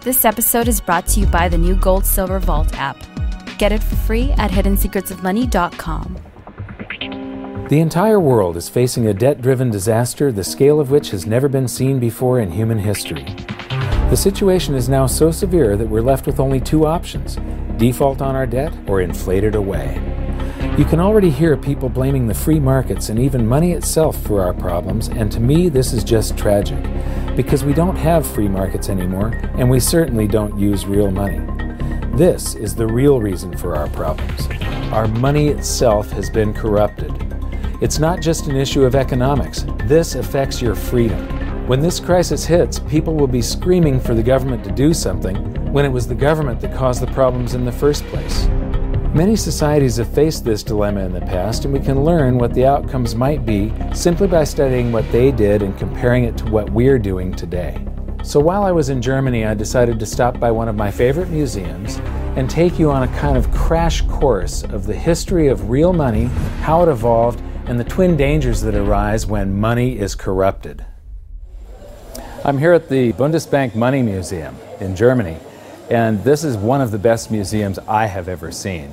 This episode is brought to you by the new Gold Silver Vault app. Get it for free at hiddensecretsofmoney.com. The entire world is facing a debt-driven disaster, the scale of which has never been seen before in human history. The situation is now so severe that we're left with only two options: default on our debt or inflate it away. You can already hear people blaming the free markets and even money itself for our problems, and to me this is just tragic, because we don't have free markets anymore, and we certainly don't use real money. This is the real reason for our problems. Our money itself has been corrupted. It's not just an issue of economics. This affects your freedom. When this crisis hits, people will be screaming for the government to do something when it was the government that caused the problems in the first place. Many societies have faced this dilemma in the past, and we can learn what the outcomes might be simply by studying what they did and comparing it to what we're doing today. So while I was in Germany, I decided to stop by one of my favorite museums and take you on a kind of crash course of the history of real money, how it evolved, and the twin dangers that arise when money is corrupted. I'm here at the Bundesbank Money Museum in Germany, and this is one of the best museums I have ever seen.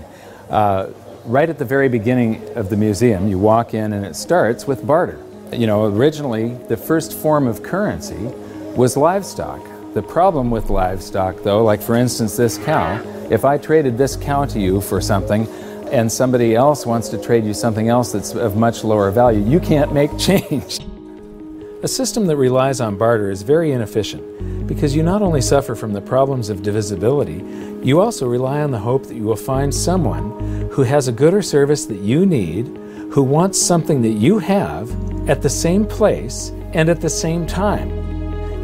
Right at the very beginning of the museum, you walk in and it starts with barter. You know, originally the first form of currency was livestock. The problem with livestock, though, like for instance this cow, if I traded this cow to you for something and somebody else wants to trade you something else that's of much lower value, you can't make change. A system that relies on barter is very inefficient because you not only suffer from the problems of divisibility, you also rely on the hope that you will find someone who has a good or service that you need, who wants something that you have at the same place and at the same time.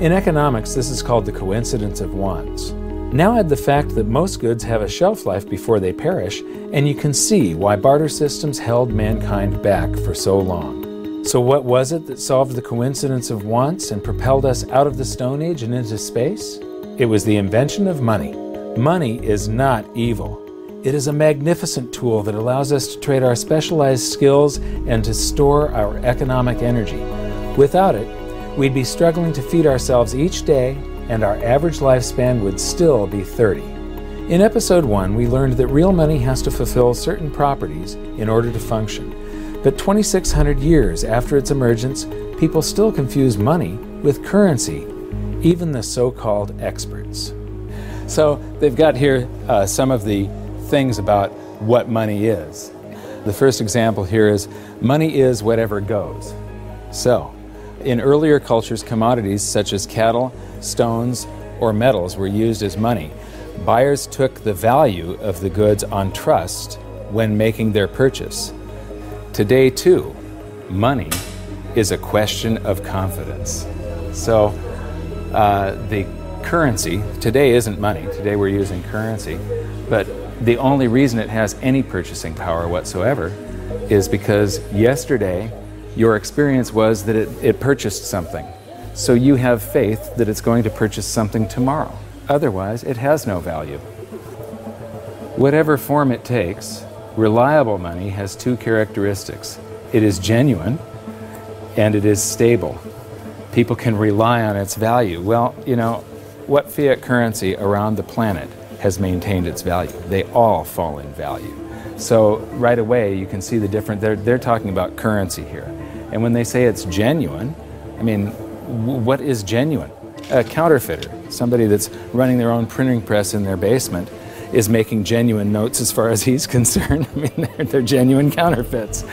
In economics, this is called the coincidence of wants. Now add the fact that most goods have a shelf life before they perish, and you can see why barter systems held mankind back for so long. So what was it that solved the coincidence of wants and propelled us out of the Stone Age and into space? It was the invention of money. Money is not evil. It is a magnificent tool that allows us to trade our specialized skills and to store our economic energy. Without it, we'd be struggling to feed ourselves each day, and our average lifespan would still be 30. In episode 1, we learned that real money has to fulfill certain properties in order to function. But 2,600 years after its emergence, people still confuse money with currency, even the so-called experts. So they've got here some of the things about what money is. The first example here is money is whatever goes. So in earlier cultures, commodities such as cattle, stones, or metals were used as money. Buyers took the value of the goods on trust when making their purchase. Today, too, money is a question of confidence. So the currency, today isn't money, today we're using currency, but the only reason it has any purchasing power whatsoever is because yesterday your experience was that it purchased something. So you have faith that it's going to purchase something tomorrow. Otherwise, it has no value. Whatever form it takes, reliable money has two characteristics. It is genuine and it is stable. People can rely on its value. Well, you know, what fiat currency around the planet has maintained its value? They all fall in value. So right away you can see the difference. They're talking about currency here. And when they say it's genuine, I mean, what is genuine? A counterfeiter, somebody that's running their own printing press in their basement, is making genuine notes as far as he's concerned. I mean, they're genuine counterfeits.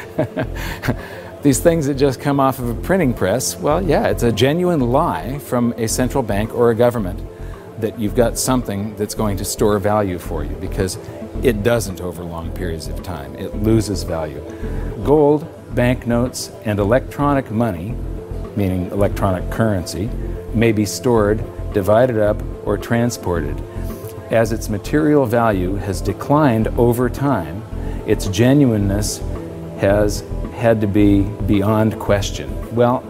These things that just come off of a printing press, well, yeah, it's a genuine lie from a central bank or a government that you've got something that's going to store value for you, because it doesn't over long periods of time. It loses value. Gold, banknotes, and electronic money, meaning electronic currency, may be stored, divided up, or transported. As its material value has declined over time, its genuineness has had to be beyond question. Well,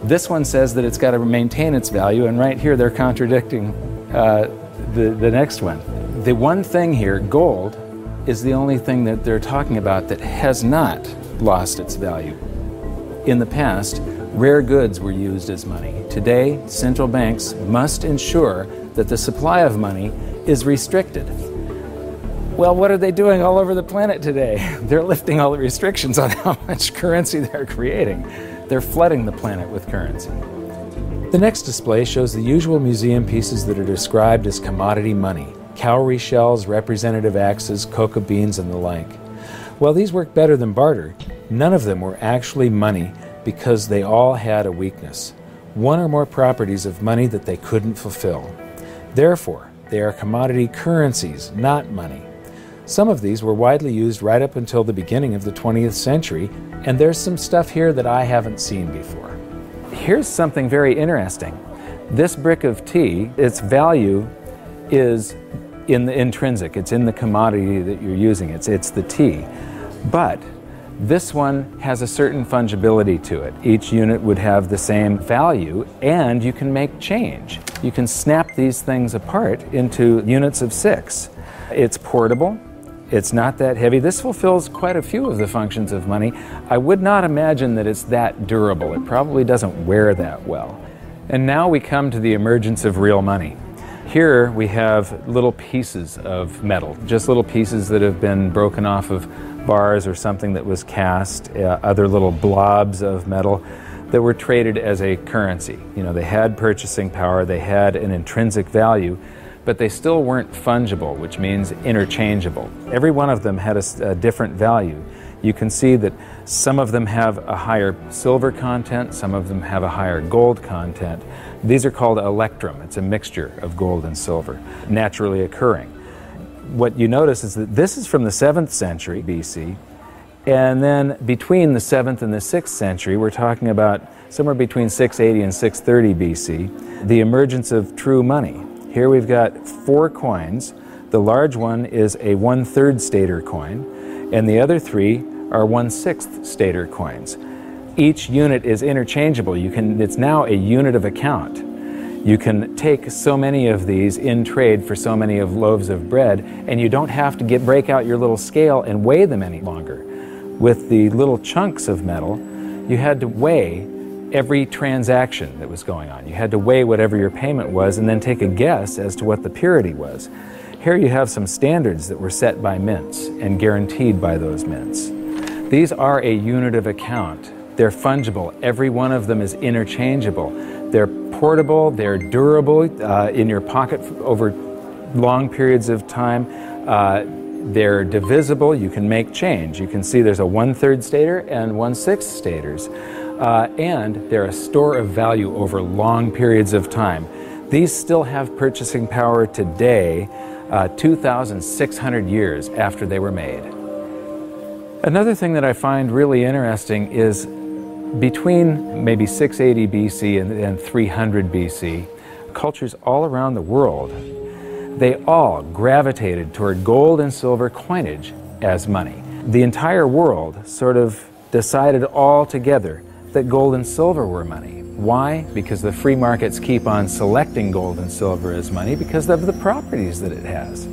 this one says that it's got to maintain its value, and right here they're contradicting the next one. The one thing here, gold, is the only thing that they're talking about that has not lost its value. In the past, Rare goods were used as money. Today, central banks must ensure that the supply of money is restricted. Well, what are they doing all over the planet today? They're lifting all the restrictions on how much currency they're creating. They're flooding the planet with currency. The next display shows the usual museum pieces that are described as commodity money: cowrie shells, representative axes, cocoa beans, and the like. While these work better than barter, none of them were actually money because they all had a weakness: one or more properties of money that they couldn't fulfill. Therefore, they are commodity currencies, not money. Some of these were widely used right up until the beginning of the 20th century, and there's some stuff here that I haven't seen before. Here's something very interesting. This brick of tea, its value is in the intrinsic. It's in the commodity that you're using. It's the tea. But this one has a certain fungibility to it. Each unit would have the same value, and you can make change. You can snap these things apart into units of 6. It's portable. It's not that heavy. This fulfills quite a few of the functions of money. I would not imagine that it's that durable. It probably doesn't wear that well. And now we come to the emergence of real money. Here we have little pieces of metal, just little pieces that have been broken off of bars or something that was cast, other little blobs of metal that were traded as a currency. You know, they had purchasing power, they had an intrinsic value, but they still weren't fungible, which means interchangeable. Every one of them had a different value. You can see that some of them have a higher silver content, some of them have a higher gold content. These are called electrum. It's a mixture of gold and silver, naturally occurring. What you notice is that this is from the 7th century BC, and then between the 7th and the 6th century, we're talking about somewhere between 680 and 630 BC, the emergence of true money. Here we've got 4 coins. The large one is a 1/3 stater coin, and the other 3 are 1/6 stater coins. Each unit is interchangeable. It's now a unit of account. You can take so many of these in trade for so many of loaves of bread, and you don't have to break out your little scale and weigh them any longer. With the little chunks of metal, you had to weigh every transaction that was going on. You had to weigh whatever your payment was and then take a guess as to what the purity was. Here you have some standards that were set by mints and guaranteed by those mints. These are a unit of account. They're fungible. Every one of them is interchangeable. They're portable, they're durable in your pocket over long periods of time. They're divisible. You can make change. You can see there's a 1/3 stater and 1/6 staters. And they're a store of value over long periods of time. These still have purchasing power today, 2,600 years after they were made. Another thing that I find really interesting is between maybe 680 BC and 300 BC, cultures all around the world, they all gravitated toward gold and silver coinage as money. The entire world sort of decided all together that gold and silver were money. Why? Because the free markets keep on selecting gold and silver as money because of the properties that it has.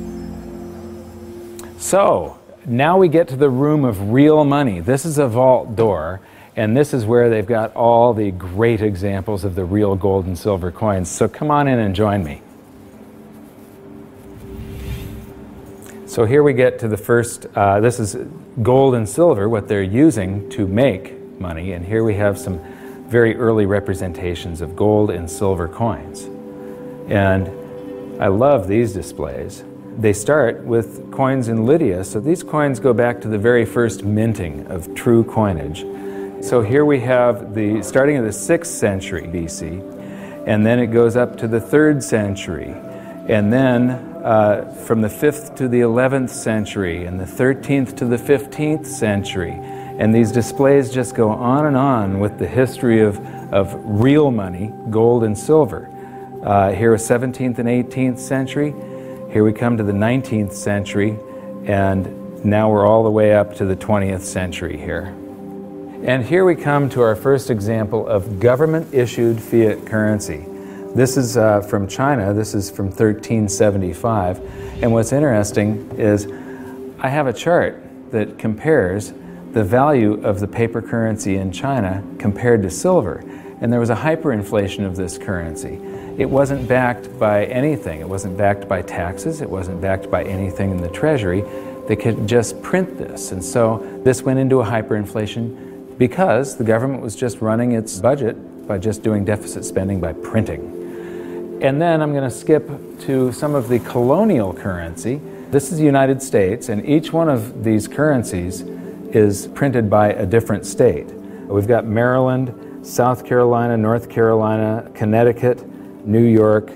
So, now we get to the room of real money. This is a vault door, and this is where they've got all the great examples of the real gold and silver coins. So come on in and join me. So here we get to the first, this is gold and silver, what they're using to make money, and here we have some very early representations of gold and silver coins. And I love these displays. They start with coins in Lydia, so these coins go back to the very first minting of true coinage. So here we have starting in the 6th century BC, and then it goes up to the 3rd century, and then from the 5th to the 11th century, and the 13th to the 15th century. And these displays just go on and on with the history of real money, gold and silver. Here is 17th and 18th century. Here we come to the 19th century, and now we're all the way up to the 20th century here. And here we come to our first example of government-issued fiat currency. This is from China. This is from 1375. And what's interesting is I have a chart that compares the value of the paper currency in China compared to silver. And there was a hyperinflation of this currency. It wasn't backed by anything. It wasn't backed by taxes. It wasn't backed by anything in the Treasury. They could just print this. And so this went into a hyperinflation because the government was just running its budget by just doing deficit spending by printing. And then I'm going to skip to some of the colonial currency. This is the United States, and each one of these currencies is printed by a different state. We've got Maryland, South Carolina, North Carolina, Connecticut, New York.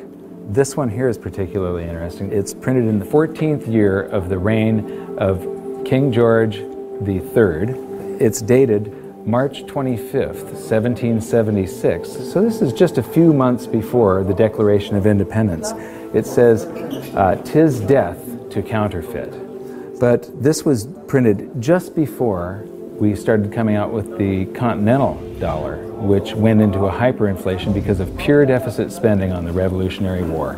This one here is particularly interesting. It's printed in the 14th year of the reign of King George III. It's dated March 25th, 1776. So this is just a few months before the Declaration of Independence. It says, "'Tis death to counterfeit." But this was printed just before we started coming out with the continental dollar, which went into a hyperinflation because of pure deficit spending on the Revolutionary War.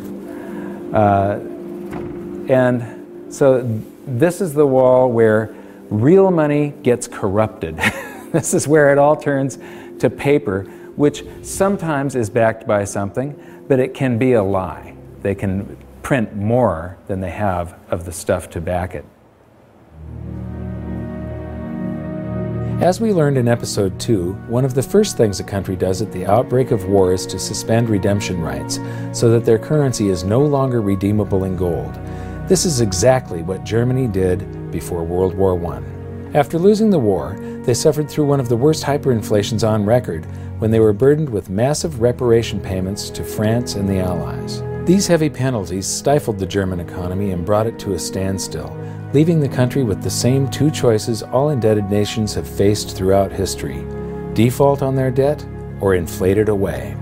And so this is the wall where real money gets corrupted. This is where it all turns to paper, which sometimes is backed by something, but it can be a lie. They can print more than they have of the stuff to back it. As we learned in episode 2, one of the first things a country does at the outbreak of war is to suspend redemption rights so that their currency is no longer redeemable in gold. This is exactly what Germany did before World War I. After losing the war, they suffered through one of the worst hyperinflations on record when they were burdened with massive reparation payments to France and the Allies. These heavy penalties stifled the German economy and brought it to a standstill, leaving the country with the same two choices all indebted nations have faced throughout history: default on their debt or inflate it away.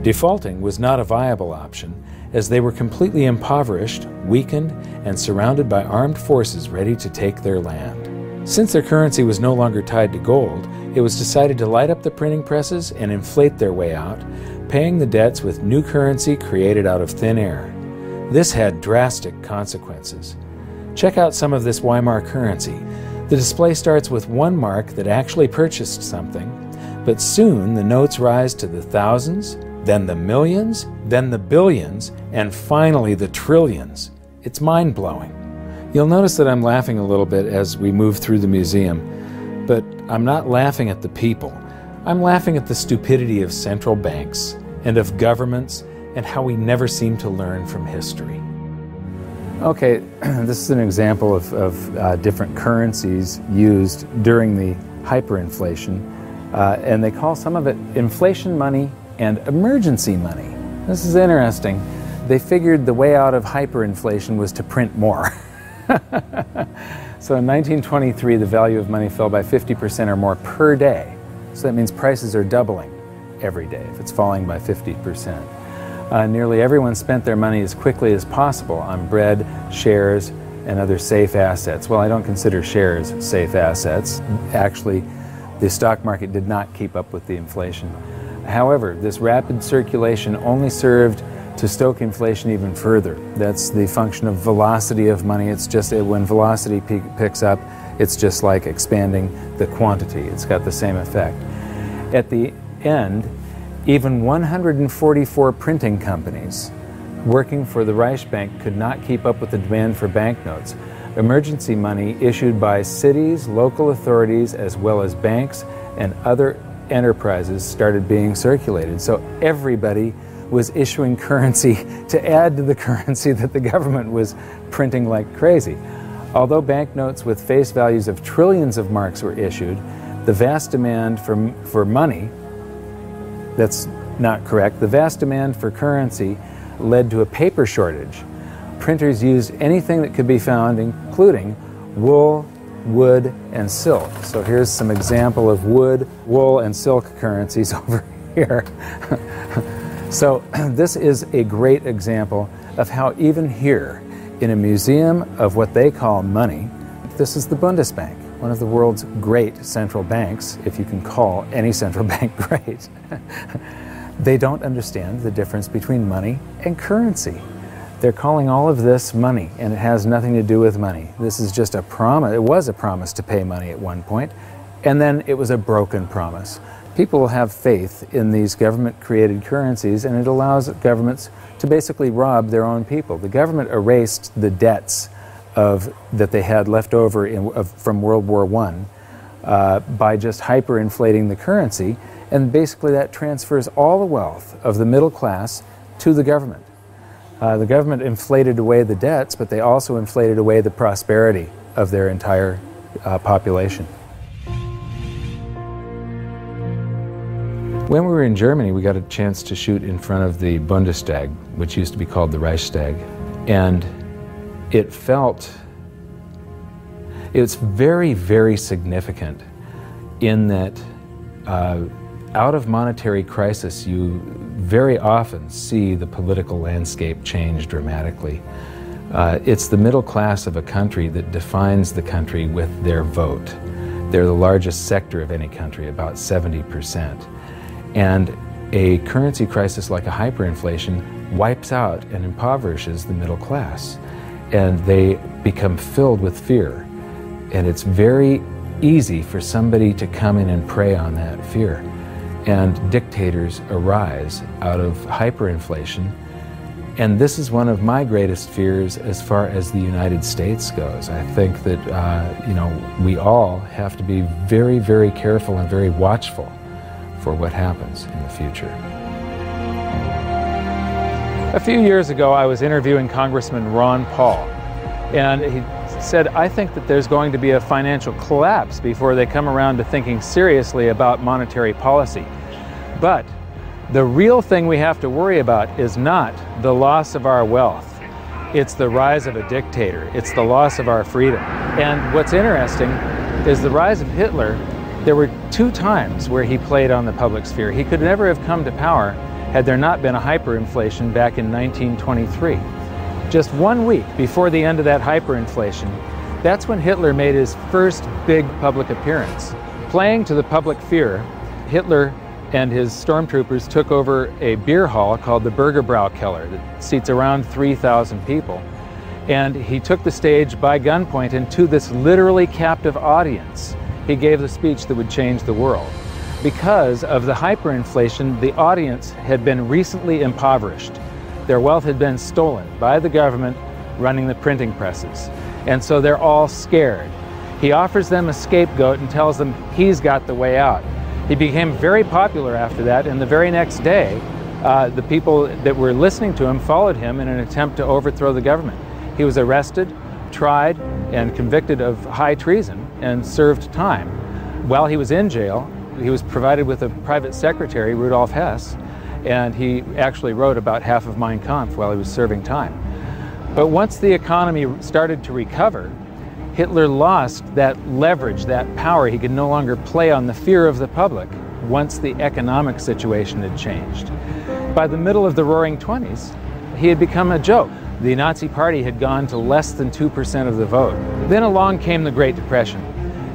Defaulting was not a viable option, as they were completely impoverished, weakened, and surrounded by armed forces ready to take their land. Since their currency was no longer tied to gold, it was decided to light up the printing presses and inflate their way out, paying the debts with new currency created out of thin air. This had drastic consequences. Check out some of this Weimar currency. The display starts with one mark that actually purchased something, but soon the notes rise to the thousands, then the millions, then the billions, and finally the trillions. It's mind-blowing. You'll notice that I'm laughing a little bit as we move through the museum, but I'm not laughing at the people. I'm laughing at the stupidity of central banks and of governments and how we never seem to learn from history. Okay, this is an example of different currencies used during the hyperinflation, and they call some of it inflation money and emergency money. This is interesting. They figured the way out of hyperinflation was to print more. So in 1923, the value of money fell by 50% or more per day. So that means prices are doubling every day if it's falling by 50%. Nearly everyone spent their money as quickly as possible on bread, shares, and other safe assets. Well, I don't consider shares safe assets. Actually, the stock market did not keep up with the inflation. However, this rapid circulation only served to stoke inflation even further. That's the function of velocity of money. It's just when velocity picks up, it's just like expanding the quantity. It's got the same effect. At the end, even 144 printing companies working for the Reichsbank could not keep up with the demand for banknotes. Emergency money issued by cities, local authorities, as well as banks and other enterprises started being circulated. So everybody was issuing currency to add to the currency that the government was printing like crazy. Although banknotes with face values of trillions of marks were issued, the vast demand for money, that's not correct, the vast demand for currency led to a paper shortage. Printers used anything that could be found, including wool, wood, and silk. So here's some example of wood, wool, and silk currencies over here. So this is a great example of how even here, in a museum of what they call money, this is the Bundesbank, one of the world's great central banks, if you can call any central bank great. They don't understand the difference between money and currency. They're calling all of this money, and it has nothing to do with money. This is just a promise. It was a promise to pay money at one point, And then it was a broken promise. People will have faith in these government-created currencies, and it allows governments to basically rob their own people. The government erased the debts that they had left over from World War I by just hyperinflating the currency, and basically that transfers all the wealth of the middle class to the government. The government inflated away the debts, but they also inflated away the prosperity of their entire population. When we were in Germany, we got a chance to shoot in front of the Bundestag, which used to be called the Reichstag, and it's very, very significant in that out of monetary crisis, you very often see the political landscape change dramatically. It's the middle class of a country that defines the country with their vote. They're the largest sector of any country, about 70%. And a currency crisis like a hyperinflation wipes out and impoverishes the middle class. And they become filled with fear. And it's very easy for somebody to come in and prey on that fear. And dictators arise out of hyperinflation. And this is one of my greatest fears as far as the United States goes. I think that we all have to be very, very careful and very watchful for what happens in the future. A few years ago, I was interviewing Congressman Ron Paul, and he said, I think that there's going to be a financial collapse before they come around to thinking seriously about monetary policy. But the real thing we have to worry about is not the loss of our wealth. It's the rise of a dictator. It's the loss of our freedom. And what's interesting is the rise of Hitler. There were 2 times where he played on the public sphere. He could never have come to power had there not been a hyperinflation back in 1923. Just 1 week before the end of that hyperinflation, that's when Hitler made his first big public appearance. Playing to the public fear, Hitler and his stormtroopers took over a beer hall called the Bürgerbraukeller that seats around 3,000 people. And he took the stage by gunpoint, and to this literally captive audience, he gave the speech that would change the world. Because of the hyperinflation, the audience had been recently impoverished. Their wealth had been stolen by the government running the printing presses. And so they're all scared. He offers them a scapegoat and tells them he's got the way out. He became very popular after that, and the very next day, the people that were listening to him followed him in an attempt to overthrow the government. He was arrested, tried, and convicted of high treason and served time. While he was in jail, he was provided with a private secretary, Rudolf Hess, and he actually wrote about half of Mein Kampf while he was serving time. But once the economy started to recover, Hitler lost that leverage, that power. He could no longer play on the fear of the public once the economic situation had changed. By the middle of the Roaring '20s, he had become a joke. The Nazi Party had gone to less than 2% of the vote. Then along came the Great Depression,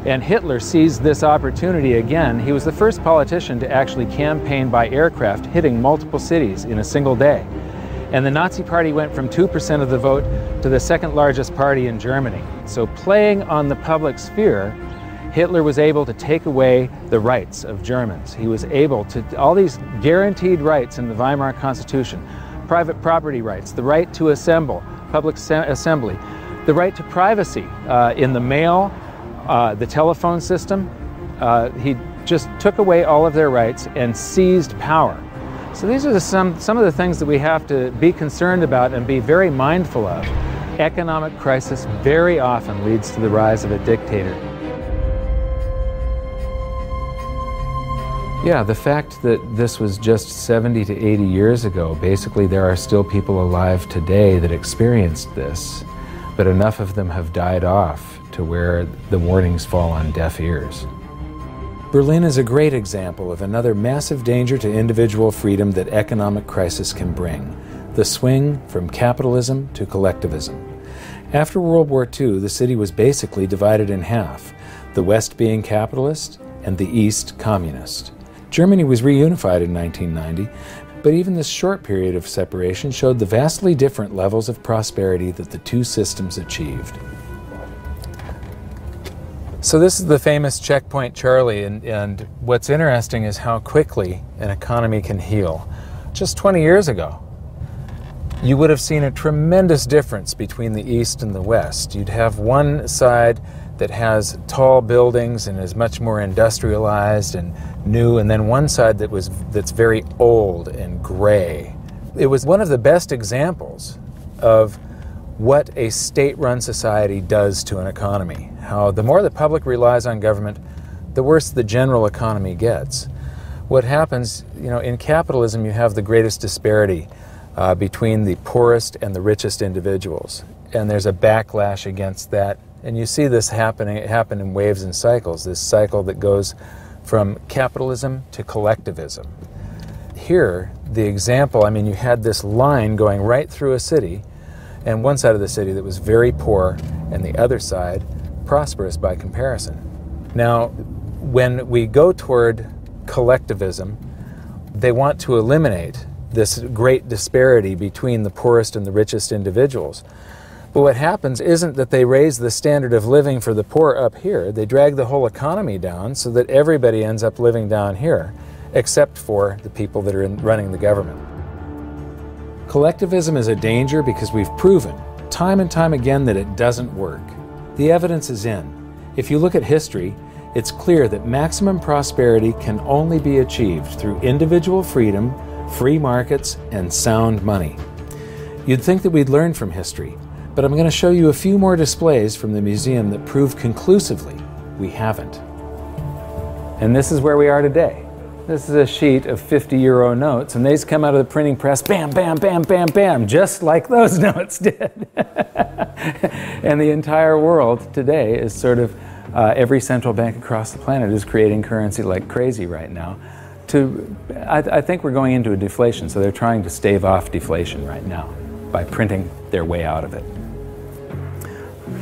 and Hitler seized this opportunity again. He was the first politician to actually campaign by aircraft, hitting multiple cities in a single day. And the Nazi Party went from 2% of the vote to the second largest party in Germany. So playing on the public sphere, Hitler was able to take away the rights of Germans. He was able to, all these guaranteed rights in the Weimar Constitution, private property rights, the right to assemble, public assembly, the right to privacy in the mail, the telephone system. He just took away all of their rights and seized power. So these are some of the things that we have to be concerned about and be very mindful of. Economic crisis very often leads to the rise of a dictator. Yeah, the fact that this was just 70 to 80 years ago, basically there are still people alive today that experienced this, but enough of them have died off to where the warnings fall on deaf ears. Berlin is a great example of another massive danger to individual freedom that economic crisis can bring, the swing from capitalism to collectivism. After World War II, the city was basically divided in half, the West being capitalist and the East communist. Germany was reunified in 1990, but even this short period of separation showed the vastly different levels of prosperity that the two systems achieved. So this is the famous checkpoint Charlie, and what's interesting is how quickly an economy can heal. Just 20 years ago, you would have seen a tremendous difference between the East and the West. You'd have one side that has tall buildings and is much more industrialized and new, and then one side that's very old and gray. It was one of the best examples of what a state-run society does to an economy. How the more the public relies on government, the worse the general economy gets. What happens, in capitalism, you have the greatest disparity between the poorest and the richest individuals. And there's a backlash against that. And you see this happen in waves and cycles, this cycle that goes from capitalism to collectivism. Here, the example, you had this line going right through a city, and one side of the city that was very poor, and the other side prosperous by comparison. Now, when we go toward collectivism, they want to eliminate this great disparity between the poorest and the richest individuals. But what happens isn't that they raise the standard of living for the poor up here. They drag the whole economy down so that everybody ends up living down here, except for the people that are running the government. Collectivism is a danger because we've proven time and time again that it doesn't work. The evidence is in. If you look at history, it's clear that maximum prosperity can only be achieved through individual freedom, free markets, and sound money. You'd think that we'd learn from history, but I'm going to show you a few more displays from the museum that prove conclusively we haven't. And this is where we are today. This is a sheet of 50-euro notes, and these come out of the printing press, bam, bam, bam, bam, bam, just like those notes did. And the entire world today is sort of, every central bank across the planet is creating currency like crazy right now. I think we're going into a deflation, so they're trying to stave off deflation right now by printing their way out of it.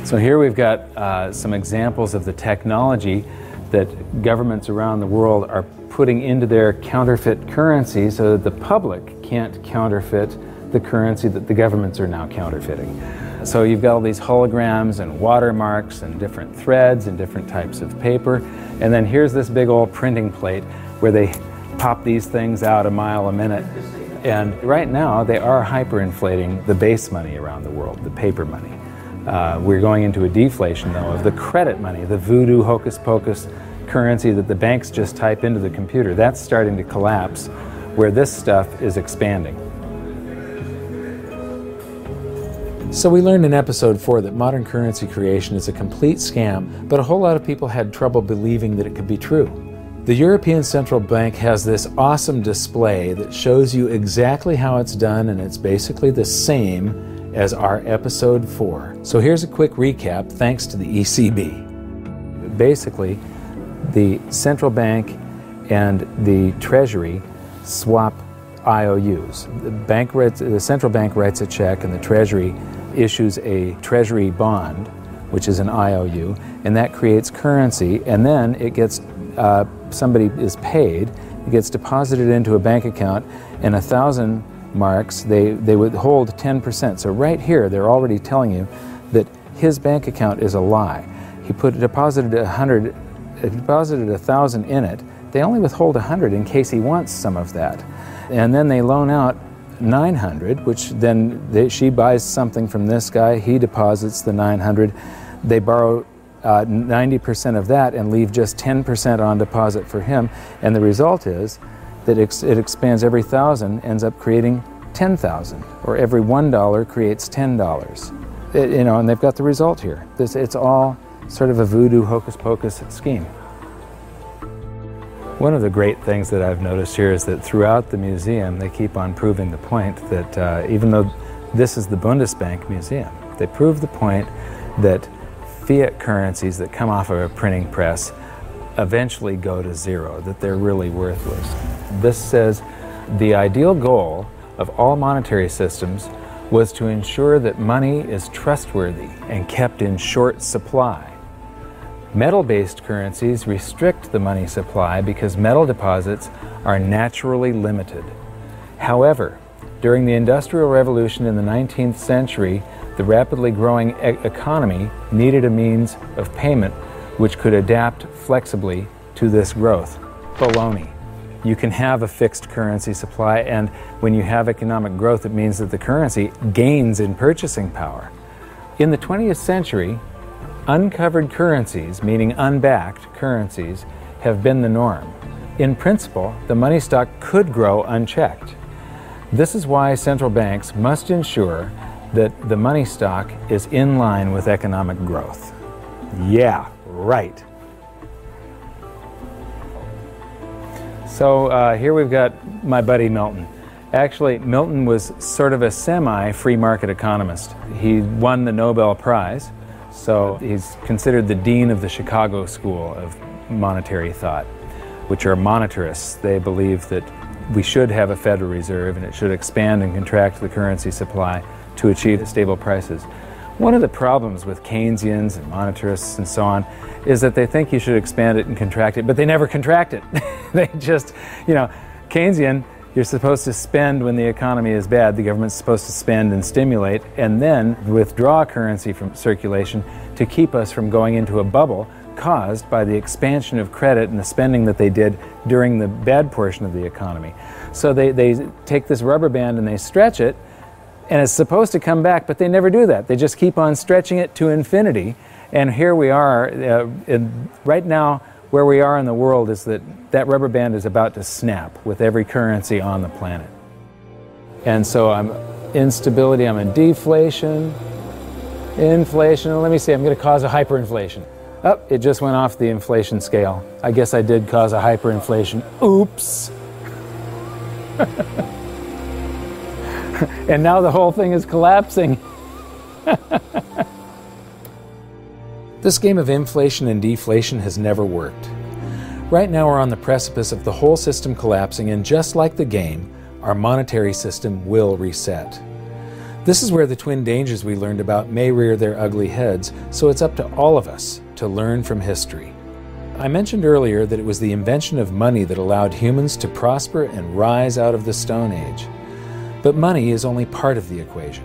So here we've got some examples of the technology that governments around the world are putting into their counterfeit currency so that the public can't counterfeit the currency that the governments are now counterfeiting. So you've got all these holograms and watermarks and different threads and different types of paper. And then here's this big old printing plate where they pop these things out a mile a minute. And right now they are hyperinflating the base money around the world, the paper money. We're going into a deflation, though, of the credit money, the voodoo hocus-pocus currency that the banks just type into the computer. That's starting to collapse, where this stuff is expanding. So we learned in episode 4 that modern currency creation is a complete scam, but a whole lot of people had trouble believing that it could be true. The European Central Bank has this awesome display that shows you exactly how it's done, and it's basically the same as our episode 4. So here's a quick recap thanks to the ECB. Basically, the central bank and the Treasury swap IOUs. The central bank writes a check and the Treasury issues a Treasury bond, which is an IOU, and that creates currency, and then it gets, somebody is paid, it gets deposited into a bank account, and 1,000 marks, they withhold 10%. So right here, they're already telling you that his bank account is a lie. He deposited 1,000 in it. They only withhold 100 in case he wants some of that. And then they loan out 900, which then she buys something from this guy, he deposits the 900. They borrow 90% of that and leave just 10% on deposit for him. And the result is that it expands. Every 1,000 ends up creating 10,000, or every $1 creates $10. And they've got the result here. It's all sort of a voodoo hocus-pocus scheme. One of the great things that I've noticed here is that throughout the museum they keep on proving the point that even though this is the Bundesbank Museum, they prove the point that fiat currencies that come off of a printing press eventually go to zero, that they're really worthless. This says the ideal goal of all monetary systems was to ensure that money is trustworthy and kept in short supply. Metal-based currencies restrict the money supply because metal deposits are naturally limited. However, during the Industrial Revolution in the 19th century, the rapidly growing economy needed a means of payment which could adapt flexibly to this growth. Baloney. You can have a fixed currency supply, and when you have economic growth, it means that the currency gains in purchasing power. In the 20th century, uncovered currencies, meaning unbacked currencies, have been the norm. In principle, the money stock could grow unchecked. This is why central banks must ensure that the money stock is in line with economic growth. Yeah, right. So here we've got my buddy Milton. Actually, Milton was sort of a semi-free market economist. He won the Nobel Prize, so he's considered the dean of the Chicago School of Monetary Thought, which are monetarists. They believe that we should have a Federal Reserve and it should expand and contract the currency supply to achieve stable prices. One of the problems with Keynesians and monetarists and so on is that they think you should expand it and contract it, but they never contract it. They just, Keynesian, you're supposed to spend when the economy is bad. The government's supposed to spend and stimulate and then withdraw currency from circulation to keep us from going into a bubble caused by the expansion of credit and the spending that they did during the bad portion of the economy. So they take this rubber band and they stretch it, and it's supposed to come back, but they never do that. They just keep on stretching it to infinity. And here we are, right now, where we are in the world is that rubber band is about to snap with every currency on the planet. And so I'm instability, I'm in deflation, inflation. Let me see, I'm going to cause a hyperinflation. Oh, it just went off the inflation scale. I guess I did cause a hyperinflation. Oops. And now the whole thing is collapsing. This game of inflation and deflation has never worked. Right now we're on the precipice of the whole system collapsing, and just like the game, our monetary system will reset. This is where the twin dangers we learned about may rear their ugly heads, so it's up to all of us to learn from history. I mentioned earlier that it was the invention of money that allowed humans to prosper and rise out of the Stone Age. But money is only part of the equation.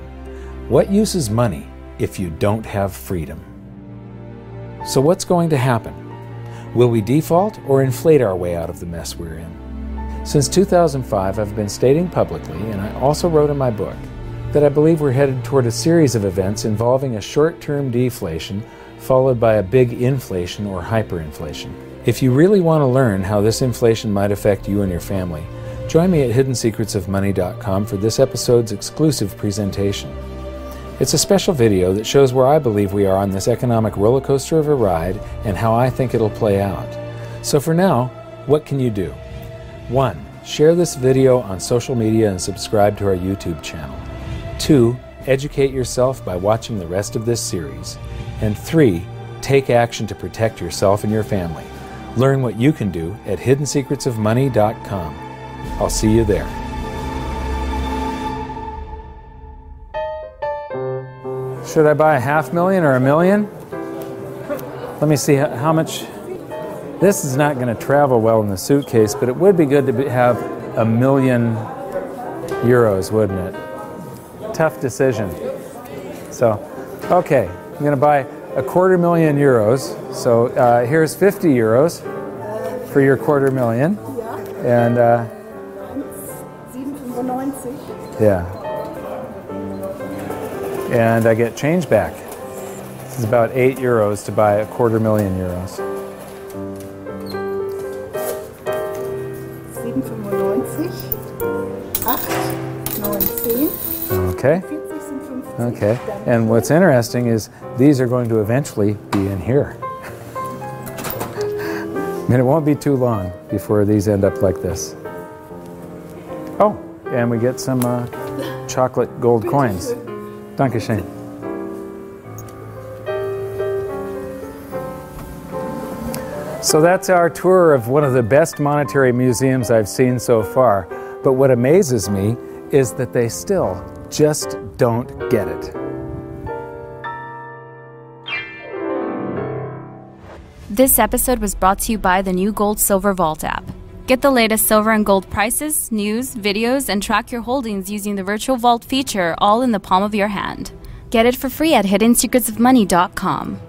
What use is money if you don't have freedom? So what's going to happen? Will we default or inflate our way out of the mess we're in? Since 2005, I've been stating publicly, and I also wrote in my book, that I believe we're headed toward a series of events involving a short-term deflation followed by a big inflation or hyperinflation. If you really want to learn how this inflation might affect you and your family, join me at hiddensecretsofmoney.com for this episode's exclusive presentation. It's a special video that shows where I believe we are on this economic roller coaster of a ride and how I think it'll play out. So for now, what can you do? 1. Share this video on social media and subscribe to our YouTube channel. 2. Educate yourself by watching the rest of this series. And 3. Take action to protect yourself and your family. Learn what you can do at hiddensecretsofmoney.com. I'll see you there. Should I buy $500,000 or $1 million? Let me see how much. This is not going to travel well in the suitcase, but it would be good to have €1 million, wouldn't it? Tough decision. So, okay, I'm going to buy €250,000. So here's €50 for your €250,000. And 7,95. Yeah. And I get change back. This is about €8 to buy €250,000. 7,95, 8, 9, 10. Okay. Okay. And what's interesting is these are going to eventually be in here. And it won't be too long before these end up like this. Oh, and we get some chocolate gold coins. Dankeschön. So that's our tour of one of the best monetary museums I've seen so far. But what amazes me is that they still just don't get it. This episode was brought to you by the new Gold Silver Vault app. Get the latest silver and gold prices, news, videos, and track your holdings using the virtual vault feature all in the palm of your hand. Get it for free at hiddensecretsofmoney.com.